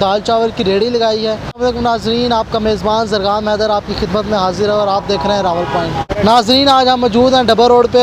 दाल चावल की रेड़ी लगाई है। नाज़रीन, आपका मेज़बान ज़रगान मैदर आपकी खिदमत में हाजिर है और आप देख रहे हैं रावल पॉइंट। नाज़रीन, आज हम मौजूद हैं डबल रोड पे।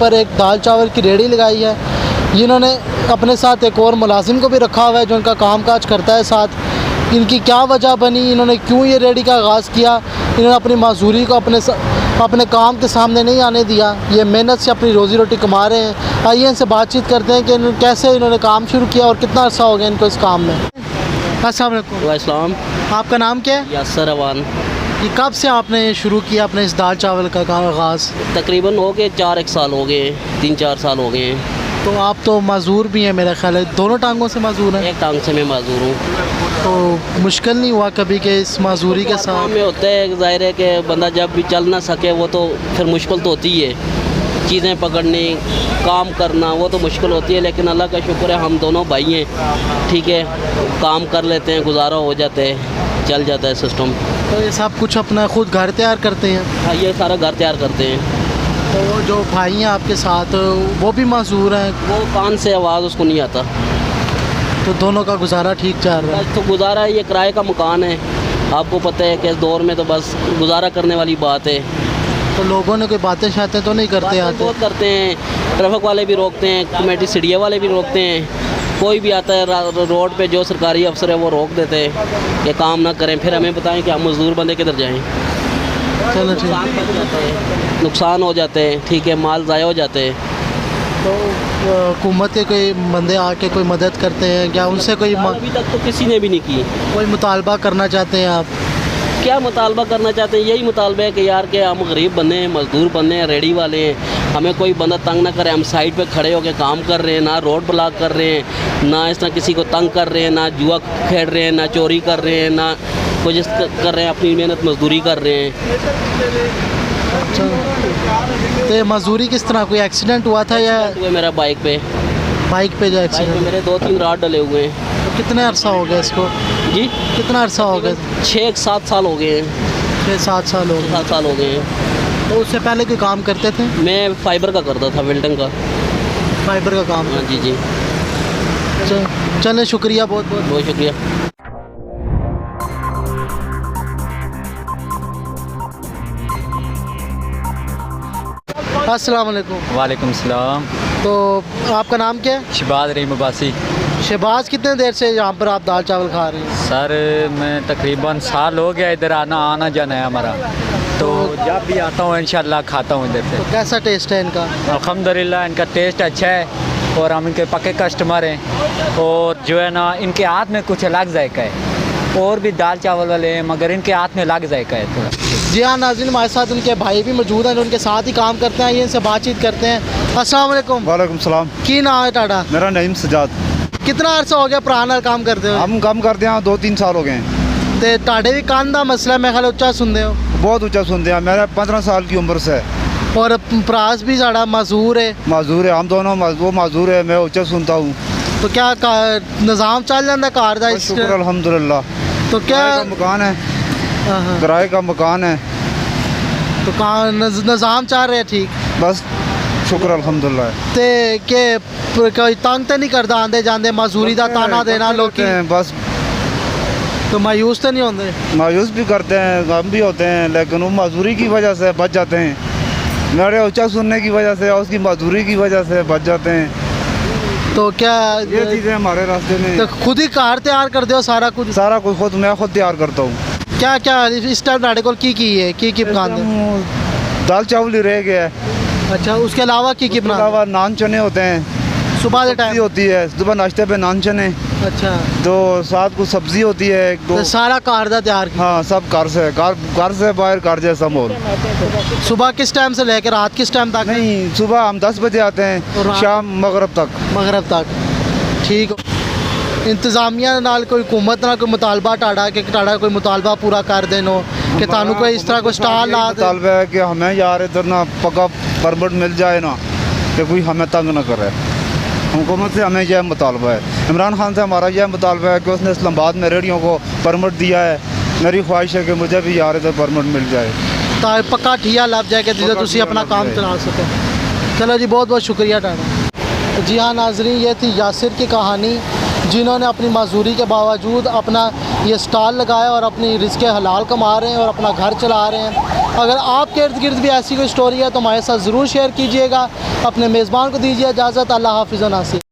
पर एक दाल चावल की रेड़ी लगाई है। जिन्होंने अपने साथ एक और मुलाजिम को भी रखा हुआ है जो इनका काम काज करता है साथ। इनकी क्या वजह बनी, इन्होंने क्यों ये रेड़ी का आगाज़ किया, इन्होंने अपनी माजूरी को अपने काम के सामने नहीं आने दिया, ये मेहनत से अपनी रोज़ी रोटी कमा रहे हैं। आइए इनसे बातचीत करते हैं कि कैसे इन्होंने काम शुरू किया और कितना अर्सा हो गया इनको इस काम में। अस्सलाम वालेकुम। आपका नाम क्या है? रवाल। ये कब से आपने शुरू किया अपने इस दाल चावल का काम आगाज़? तकरीबन हो गए 4-1 साल हो गए, 3-4 साल हो गए हैं। तो आप तो माजूर भी हैं मेरा ख्याल है, दोनों टांगों से माजूर हैं? एक टांग से मैं माजूर हूँ। तो मुश्किल नहीं हुआ कभी कि इस माजूरी के साथ? में होता है, ज़ाहिर है कि बंदा जब भी चल ना सके वो तो फिर मुश्किल तो होती है, चीज़ें पकड़नी, काम करना, वो तो मुश्किल होती है। लेकिन अल्लाह का शुक्र है हम दोनों भाई हैं, ठीक है, काम कर लेते हैं, गुजारा हो जाते हैं, चल जाता है सिस्टम। तो ये सब कुछ अपना खुद घर तैयार करते हैं? हाँ, ये सारा घर तैयार करते हैं। तो जो भाई हैं आपके साथ वो भी माजूर हैं? वो कान से आवाज़ उसको नहीं आता। तो दोनों का गुजारा ठीक चल रहा है? तो गुजारा, ये किराए का मकान है, आपको पता है कि इस दौर में तो बस गुजारा करने वाली बात है। तो लोगों ने कोई बातें शातें तो नहीं करते? आते बहुत करते हैं, ट्रैफिक वाले भी रोकते हैं, कमेटी सीढ़िया वाले भी रोकते हैं, कोई भी आता है रोड पे जो सरकारी अफसर है वो रोक देते हैं कि काम ना करें। फिर हमें बताएं कि हम मजदूर बंदे किधर जाएं। चलो ठीक, नुकसान हो जाते हैं, ठीक है, माल ज़ाया हो जाते हैं। तो हुकूमत के कोई बंदे आके कोई मदद करते हैं क्या? उनसे कोई अभी तक तो किसी ने भी नहीं की। कोई मुतालबा करना चाहते हैं आप? क्या मुतालबा करना चाहते हैं? यही मुतालबा है कि यार कि हम गरीब बंदे हैं, मजदूर बंदे हैं, रेड़ी वाले हैं, हमें कोई बंदा तंग ना करे। हम साइड पे खड़े होकर काम कर रहे हैं, ना रोड ब्लॉक कर रहे हैं, ना इस तरह किसी को तंग कर रहे हैं, ना जुआ खेल रहे हैं, ना चोरी कर रहे हैं, ना कुछ कर रहे हैं, अपनी मेहनत मजदूरी कर रहे हैं। अच्छा, तो मजदूरी किस तरह? कोई एक्सीडेंट हुआ था या? मेरा बाइक पे जो एक्सीडेंट? मेरे 2-3 राड डले हुए हैं। तो कितने अरसा हो गया इसको? जी, कितना अरसा हो गया? 6-7 साल हो गए हैं। 6-7 साल हो गए? 7 साल हो गए हैं। तो उससे पहले कोई काम करते थे? मैं फाइबर का करता था, वेल्डिंग का। फाइबर का काम? हाँ जी जी। चलें, शुक्रिया, बहुत बहुत बहुत शुक्रिया। अस्सलाम वालेकुम। वालेकुम सलाम। तो आपका नाम क्या है? शहबाज रही मुबासी। शहबाज, कितने देर से यहाँ पर आप दाल चावल खा रहे हैं? सर मैं तकरीबन साल हो गया इधर आना जाना है हमारा, तो जब भी आता हूँ इंशाल्लाह खाता हूँ इधर से। तो कैसा टेस्ट है इनका? अल्हम्दुलिल्लाह इनका टेस्ट अच्छा है और हम इनके पक्के कस्टमर हैं। और जो है ना, इनके हाथ में कुछ अलग जायका है, और भी दाल चावल वाले हैं मगर इनके हाथ में अलग जायका है थोड़ा। जी हाँ नाज़रीन, हमारे साथ उनके भाई भी मौजूद हैं जो उनके साथ ही काम करते हैं। ये इनसे बातचीत करते हैं। अस्सलाम वालेकुम। वालेकुम सलाम। की नाम है टाडा? मेरा नहीं सजाद। कितना अर्सा हो गया पुराना काम करते हो? हम काम करते हैं 2-3 साल हो गए हैं। ते टाडे भी कान का मसला मैं ख्याल उच्चा सुनते हो? बहुत ऊंचा सुनते हैं, मेरा 15 साल की उम्र से। और प्रास भी साड़ा माजूर है? माजूर है, हम दोनों वो माजूर है, मैं ऊंचा सुनता हूँ। तो क्या निज़ाम चल जाता कार का? शुक्र अल्हम्दुलिल्लाह। तो क्या मकान है, किराए का मकान है, तो कहाँ निज़ाम चल रहे ठीक? बस शुक्र अल्हम्दुलिल्लाह। ते के कोई तंग तो नहीं करता आंदे जाते मजदूरी का ताना देना लोग? बस तो मायूस तो नहीं होते? मायूस भी करते हैं, गम भी होते हैं, लेकिन वो मजदूरी की वजह से बच जाते हैं। मेरे ऊंचा सुनने की वजह से और उसकी मजदूरी की वजह से बच जाते हैं। तो क्या ये चीज़ें हमारे रास्ते में? तो खुद ही कार तैयार कर दो? सारा कुछ खुद मैं खुद तैयार करता हूँ। क्या क्या इस टाइम नाड़े को की है की पकान? दाल चावल ही रह गया है। अच्छा, उसके अलावा की बना? अलावा नान चने होते हैं, सुबह के टाइम होती है, सुबह नाश्ते पे नान चने। अच्छा, तो साथ को सब्जी होती है 1-2। तो सारा कार का तैयार? हाँ, सब कार से बाहर कार जैसा मोल। सुबह किस टाइम से लेकर रात किस टाइम तक? नहीं, सुबह हम 10 बजे आते हैं, शाम मगरब तक। ठीक। इंतजामिया नाल कोई हुकूमत ना कोई मुतालबा टाड़ा कि टाड़ा कोई मुतालबा पूरा कर देनो कि तानू कोई इस तरह कोई स्टाल ला दे? मुतालबा है कि हमें यार इधर ना पक्का परमिट मिल जाए ना, कि कोई हमें तंग ना करे। हुकूमत से हमें यह मुतालबा है, इमरान खान से हमारा यह मुतालबा है कि उसने इस्लामाबाद में रेड़ियों को परमिट दिया है। मेरी ख्वाहिश है कि मुझे भी यार इधर परमिट मिल जाए, तो पक्का ठिया लग जाए कि जिसे तुसी अपना काम चला सको। चलो जी, बहुत बहुत शुक्रिया टाटा। जी हाँ नाजरीन, ये थी यासिर की कहानी, जिन्होंने अपनी मजदूरी के बावजूद अपना ये स्टॉल लगाया और अपनी रिज़्क़ हलाल कमा रहे हैं और अपना घर चला रहे हैं। अगर आपके इर्द गिर्द भी ऐसी कोई स्टोरी है तो हमारे साथ ज़रूर शेयर कीजिएगा। अपने मेज़बान को दीजिए इजाज़त। अल्लाह हाफ़िज़ व नासिर।